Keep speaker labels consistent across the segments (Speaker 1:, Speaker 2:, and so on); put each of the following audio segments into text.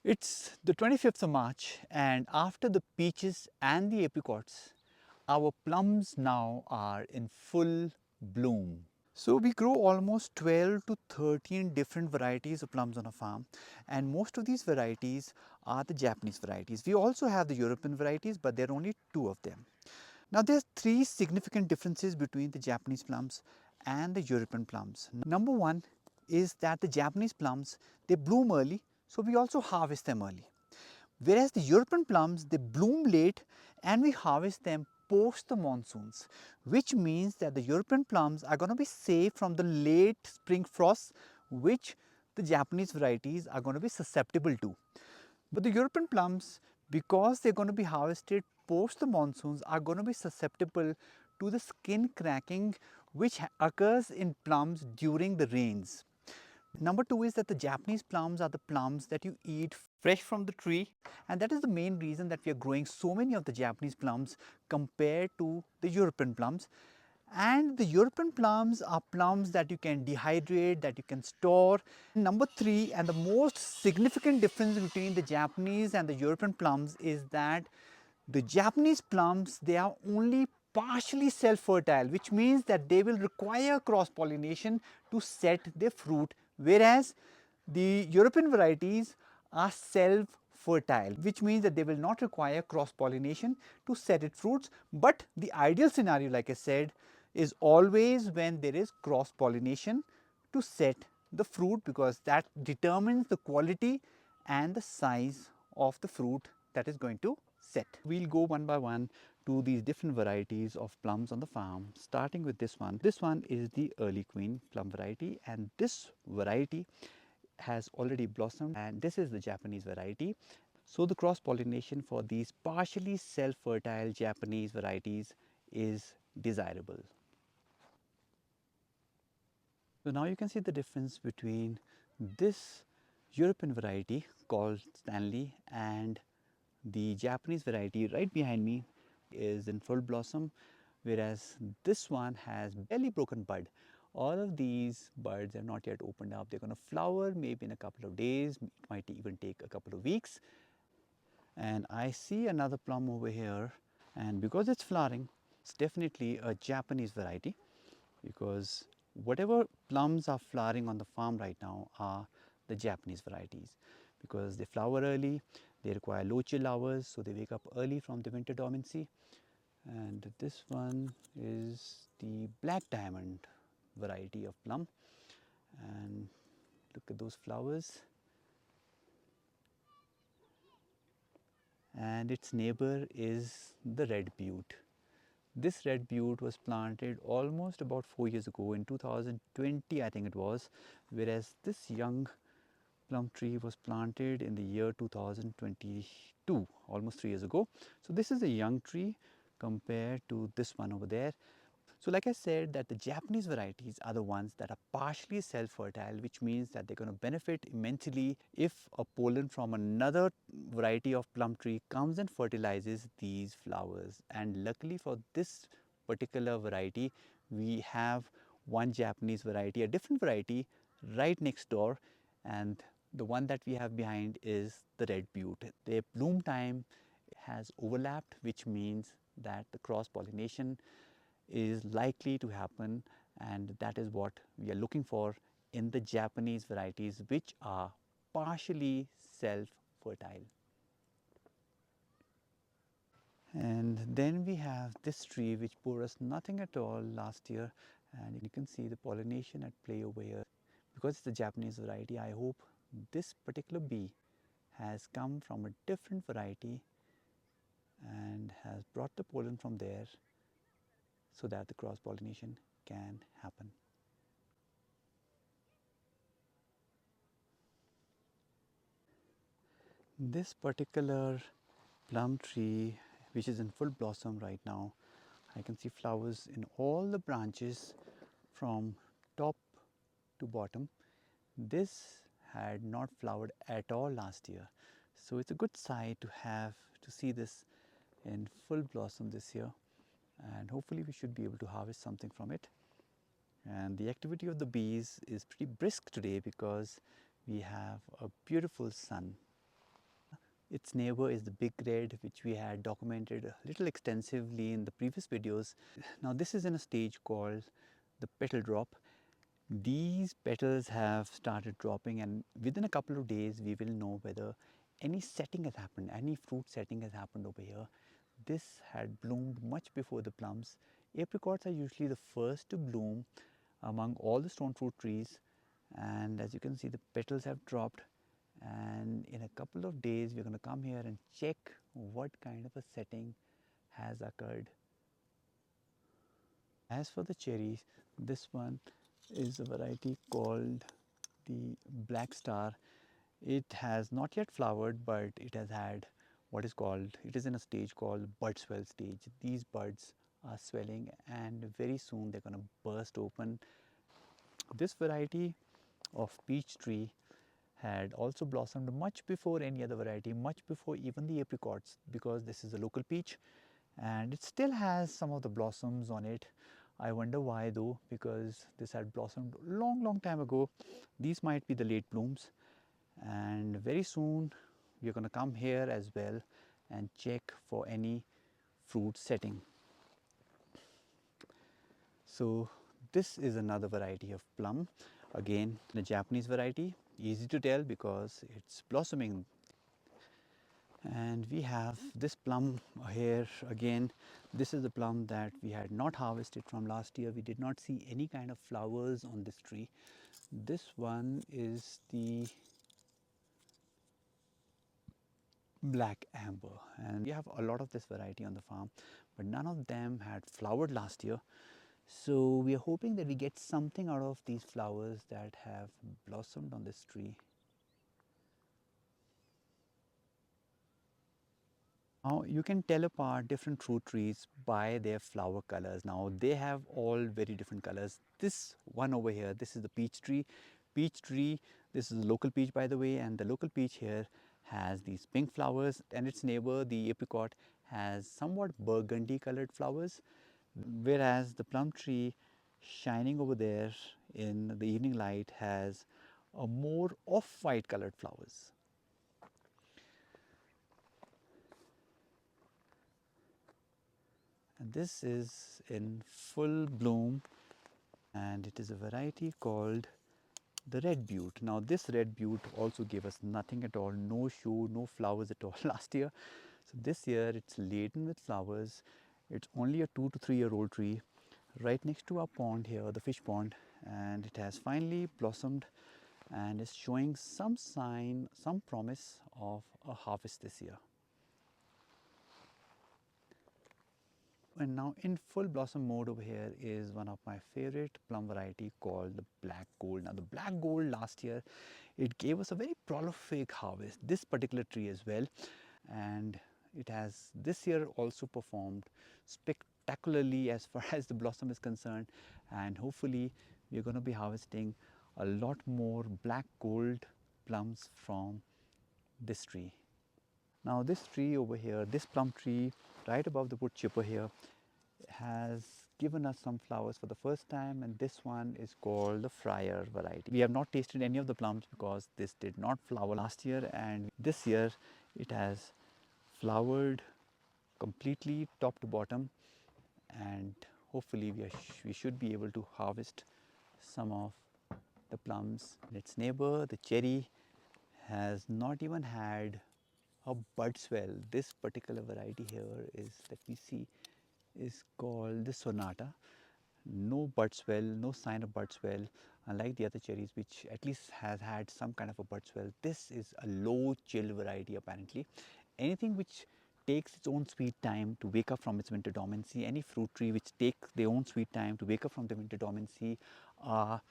Speaker 1: It's the 25th of March, and after the peaches and the apricots, our plums now are in full bloom. So we grow almost 12 to 13 different varieties of plums on a farm, and most of these varieties are the Japanese varieties. We also have the European varieties, but there are only two of them. Now there are three significant differences between the Japanese plums and the European plums. Number one is that the Japanese plums, they bloom early, so we also harvest them early. Whereas the European plums, they bloom late and we harvest them post the monsoons, which means that the European plums are going to be safe from the late spring frosts, which the Japanese varieties are going to be susceptible to. But the European plums, because they're going to be harvested post the monsoons, are going to be susceptible to the skin cracking which occurs in plums during the rains. Number two is that the Japanese plums are the plums that you eat fresh from the tree, and that is the main reason that we are growing so many of the Japanese plums compared to the European plums. And the European plums are plums that you can dehydrate, that you can store. Number three, and the most significant difference between the Japanese and the European plums is that the Japanese plums, they are only partially self-fertile, which means that they will require cross-pollination to set their fruit, whereas the European varieties are self-fertile, which means that they will not require cross-pollination to set its fruits. But the ideal scenario, like I said, is always when there is cross-pollination to set the fruit, because that determines the quality and the size of the fruit that is going to set. We'll go one by one to these different varieties of plums on the farm, starting with this one. This one is the early queen plum variety, and this variety has already blossomed, and this is the Japanese variety. So the cross pollination for these partially self-fertile Japanese varieties is desirable. So now you can see the difference between this European variety called Stanley and the Japanese variety right behind me is in full blossom, whereas this one has barely broken bud. All of these buds are not yet opened up. They're going to flower maybe in a couple of days. It might even take a couple of weeks. And I see another plum over here, and because it's flowering, it's definitely a Japanese variety, because whatever plums are flowering on the farm right now are the Japanese varieties, because they flower early, they require low chill hours, so they wake up early from the winter dormancy. And this one is the black diamond variety of plum, and look at those flowers. And its neighbor is the red butte. This red butte was planted almost about 4 years ago, in 2020 I think it was, whereas this young plum tree was planted in the year 2022, almost 3 years ago. So this is a young tree compared to this one over there. So like I said, that the Japanese varieties are the ones that are partially self-fertile, which means that they're going to benefit immensely if a pollen from another variety of plum tree comes and fertilizes these flowers. And luckily for this particular variety, we have one Japanese variety, a different variety right next door, and the one that we have behind is the red butte. Their bloom time has overlapped, which means that the cross pollination is likely to happen, and that is what we are looking for in the Japanese varieties, which are partially self-fertile. And then we have this tree which bore us nothing at all last year, and you can see the pollination at play over here. Because it's a Japanese variety, I hope this particular bee has come from a different variety and has brought the pollen from there, so that the cross pollination can happen. This particular plum tree, which is in full blossom right now, I can see flowers in all the branches from top to bottom. This had not flowered at all last year, so it's a good sight to see this in full blossom this year, and hopefully we should be able to harvest something from it. And the activity of the bees is pretty brisk today because we have a beautiful sun. Its neighbor is the big red, which we had documented a little extensively in the previous videos. Now this is in a stage called the petal drop. These petals have started dropping, and within a couple of days we will know whether any setting has happened, any fruit setting has happened over here. This had bloomed much before the plums. Apricots are usually the first to bloom among all the stone fruit trees, and as you can see, the petals have dropped, and in a couple of days we're going to come here and check what kind of a setting has occurred. As for the cherries, this one is a variety called the Black Star. It has not yet flowered, but it has had what is called, it is in a stage called bud swell stage. These buds are swelling and very soon they're going to burst open. This variety of peach tree had also blossomed much before any other variety, much before even the apricots, because this is a local peach and it still has some of the blossoms on it. I wonder why though, because this had blossomed long time ago. These might be the late blooms, and very soon we're going to come here as well and check for any fruit setting. So this is another variety of plum, again a Japanese variety, easy to tell because it's blossoming. And we have this plum here again. This is the plum that we had not harvested from last year. We did not see any kind of flowers on this tree. This one is the black amber, and we have a lot of this variety on the farm, but none of them had flowered last year. So we are hoping that we get something out of these flowers that have blossomed on this tree. Now you can tell apart different fruit trees by their flower colors. Now they have all very different colors. This one over here, this is the peach tree. Peach tree, this is a local peach by the way, and the local peach here has these pink flowers, and its neighbor, the apricot, has somewhat burgundy colored flowers, whereas the plum tree shining over there in the evening light has a more off-white colored flowers. And this is in full bloom, and it is a variety called the red butte. Now this red butte also gave us nothing at all, no show, no flowers at all last year. So this year it's laden with flowers. It's only a 2 to 3 year old tree right next to our pond here, the fish pond, and it has finally blossomed and is showing some sign, some promise of a harvest this year. And now in full blossom mode over here is one of my favorite plum variety called the black gold. Now the black gold last year, it gave us a very prolific harvest, this particular tree as well, and it has this year also performed spectacularly as far as the blossom is concerned, and hopefully we're going to be harvesting a lot more black gold plums from this tree. Now this tree over here, this plum tree right above the wood chipper here, has given us some flowers for the first time, and this one is called the Friar variety. We have not tasted any of the plums because this did not flower last year, and this year it has flowered completely top to bottom, and hopefully we should be able to harvest some of the plums. Its neighbor, the cherry, has not even had a bud swell. This particular variety here is, let me see, is called the Sonata. No bud swell, no sign of bud swell, unlike the other cherries which at least has had some kind of a bud swell. This is a low chill variety apparently. Anything which takes its own sweet time to wake up from its winter dormancy, any fruit tree which takes their own sweet time to wake up from the winter dormancy, are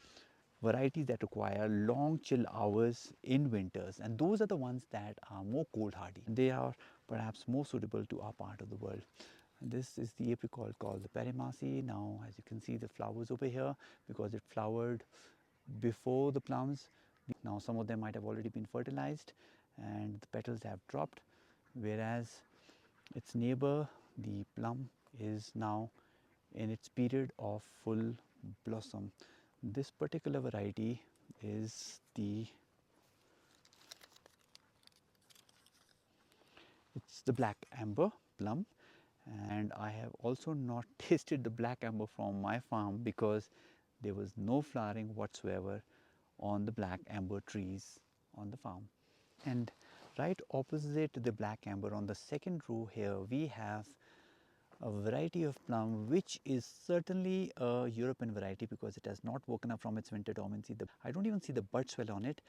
Speaker 1: varieties that require long chill hours in winters, and those are the ones that are more cold hardy. They are perhaps more suitable to our part of the world. This is the apricot called the Permaculture. Now as you can see the flowers over here, because it flowered before the plums. Now some of them might have already been fertilized and the petals have dropped, whereas its neighbor, the plum, is now in its period of full blossom. This particular variety is the It's the black amber plum, and I have also not tasted the black amber from my farm because there was no flowering whatsoever on the black amber trees on the farm. And right opposite the black amber on the second row here we have a variety of plum which is certainly a European variety because it has not woken up from its winter dormancy. I don't even see the bud swell on it.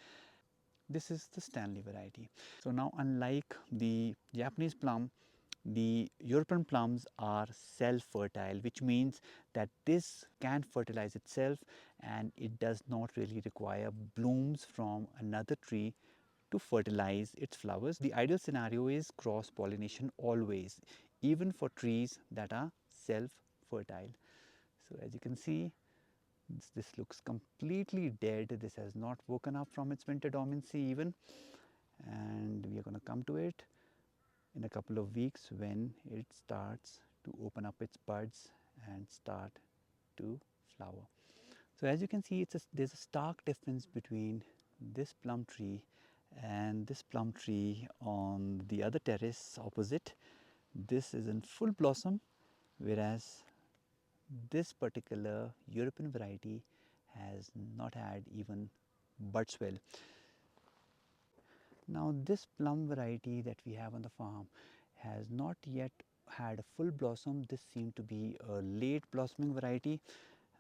Speaker 1: This is the Stanley variety. So now, unlike the Japanese plum, the European plums are self-fertile, which means that this can fertilize itself and it does not really require blooms from another tree to fertilize its flowers. The ideal scenario is cross-pollination always, even for trees that are self-fertile. So as you can see, this looks completely dead. This has not woken up from its winter dormancy even, and we are going to come to it in a couple of weeks when it starts to open up its buds and start to flower. So as you can see, there's a stark difference between this plum tree and this plum tree on the other terrace opposite. This is in full blossom, whereas this particular European variety has not had even bud swell. Now this plum variety that we have on the farm has not yet had a full blossom. This seemed to be a late blossoming variety,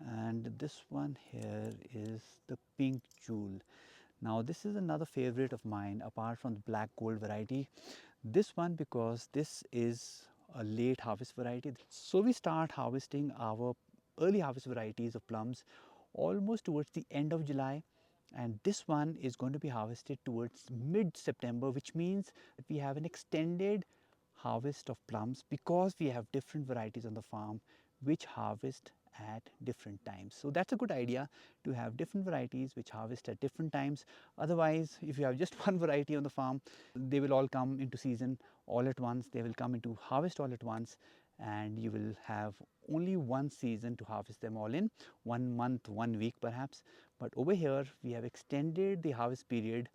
Speaker 1: and this one here is the pink jewel. Now this is another favorite of mine apart from the black gold variety. This one, because this is a late harvest variety, so we start harvesting our early harvest varieties of plums almost towards the end of July, and this one is going to be harvested towards mid-September, which means that we have an extended harvest of plums because we have different varieties on the farm which harvest at different times. So that's a good idea, to have different varieties which harvest at different times. Otherwise, if you have just one variety on the farm, they will all come into season all at once, they will come into harvest all at once, and you will have only one season to harvest them all in, 1 month, 1 week perhaps. But over here we have extended the harvest period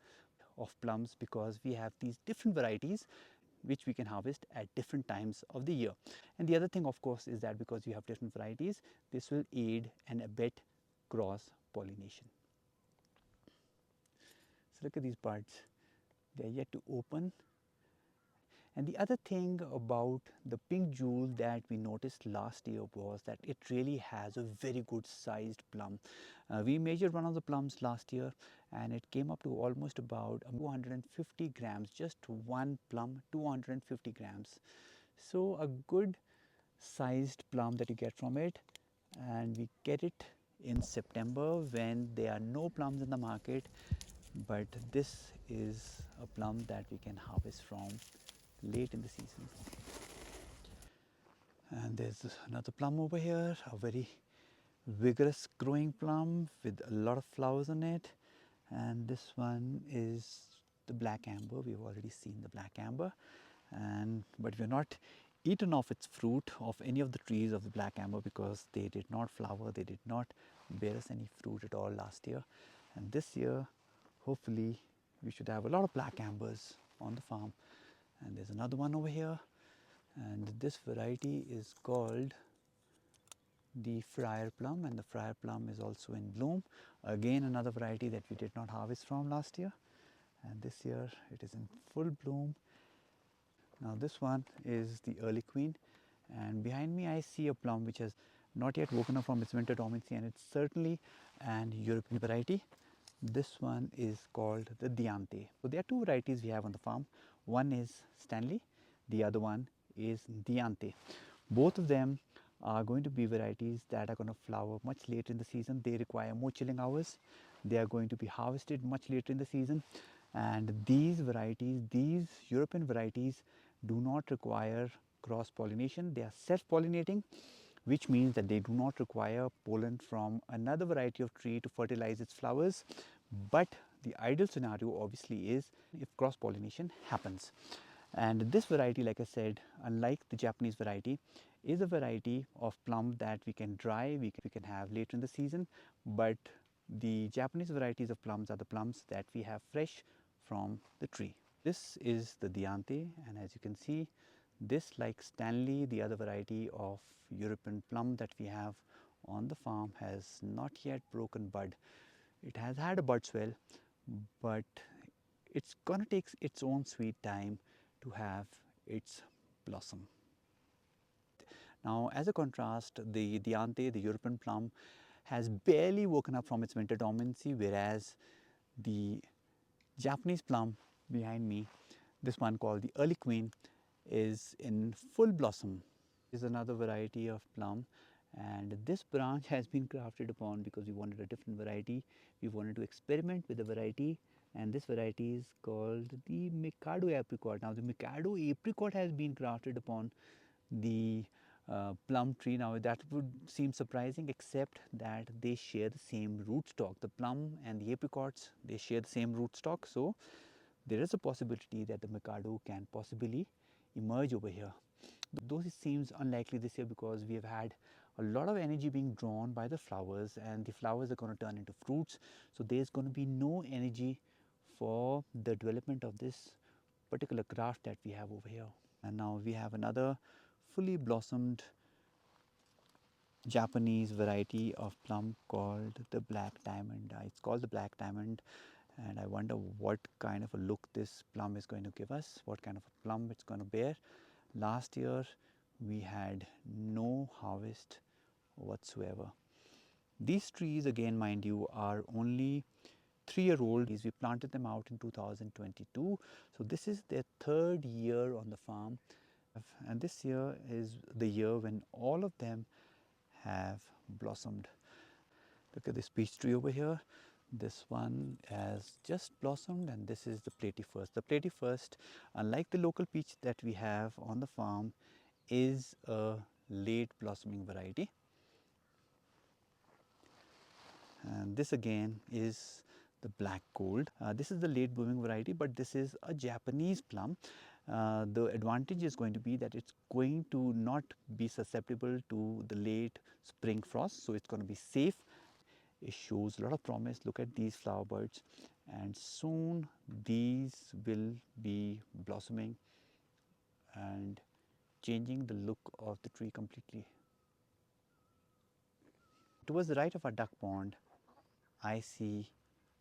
Speaker 1: of plums because we have these different varieties which we can harvest at different times of the year. And the other thing, of course, is that because you have different varieties, this will aid and abet cross pollination. So look at these buds, they are yet to open. And the other thing about the pink jewel that we noticed last year was that it really has a very good sized plum. We measured one of the plums last year and it came up to almost about 250 grams, just one plum, 250 grams. So a good sized plum that you get from it, and we get it in September when there are no plums in the market, but this is a plum that we can harvest from late in the season. And there's another plum over here, a very vigorous growing plum with a lot of flowers on it, and this one is the black amber. We've already seen the black amber, but we're not eaten off its fruit of any of the trees of the black amber because they did not flower, they did not bear us any fruit at all last year. And this year, hopefully, we should have a lot of black ambers on the farm. And there's another one over here, and this variety is called the Friar Plum, and the Friar Plum is also in bloom. Again, another variety that we did not harvest from last year, and this year it is in full bloom. Now this one is the Early Queen, and behind me I see a plum which has not yet woken up from its winter dormancy, and it's certainly an European variety. This one is called the Diante. So there are two varieties we have on the farm. One is Stanley, the other one is Diante. Both of them are going to be varieties that are going to flower much later in the season. They require more chilling hours. They are going to be harvested much later in the season. And these varieties, these European varieties, do not require cross pollination. They are self-pollinating, which means that they do not require pollen from another variety of tree to fertilize its flowers. But the ideal scenario obviously is if cross pollination happens. And this variety, like I said, unlike the Japanese variety, is a variety of plum that we can dry, we can have later in the season. But the Japanese varieties of plums are the plums that we have fresh from the tree. This is the Diante, and as you can see, this, like Stanley, the other variety of European plum that we have on the farm, has not yet broken bud. It has had a bud swell, but it's gonna take its own sweet time to have its blossom. Now, as a contrast, the Diante, the European plum, has barely woken up from its winter dormancy, whereas the Japanese plum behind me, this one called the Early Queen, is in full blossom. Is another variety of plum, and this branch has been crafted upon because we wanted a different variety. We wanted to experiment with a variety, and this variety is called the Mikado Apricot. Now, the Mikado Apricot has been crafted upon the plum tree. Now, that would seem surprising, except that they share the same rootstock. The plum and the apricots, they share the same rootstock, so there is a possibility that the Mikado can possibly emerge over here. Though it seems unlikely this year because we have had a lot of energy being drawn by the flowers, and the flowers are going to turn into fruits. So there's going to be no energy for the development of this particular craft that we have over here. And now we have another fully blossomed Japanese variety of plum called the Black Diamond. It's called the Black Diamond, and I wonder what kind of a look this plum is going to give us, what kind of a plum it's going to bear. Last year we had no harvest whatsoever. These trees, again, mind you, are only 3-year-old. We planted them out in 2022, so this is their 3rd year on the farm, and this year is the year when all of them have blossomed. Look at this peach tree over here. This one has just blossomed, and this is the platyfus. The platyfus, unlike the local peach that we have on the farm, is a late blossoming variety. And this again is the black gold. This is the late blooming variety, but this is a Japanese plum. The advantage is going to be that it's going to not be susceptible to the late spring frost, so it's going to be safe. It shows a lot of promise. Look at these flower buds, and soon these will be blossoming and changing the look of the tree completely. Towards the right of our duck pond, I see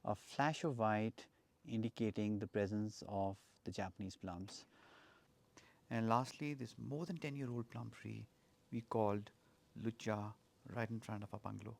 Speaker 1: a flash of white indicating the presence of the Japanese plums. And lastly, this more than 10-year-old plum tree we called Lucha right in front of our bungalow.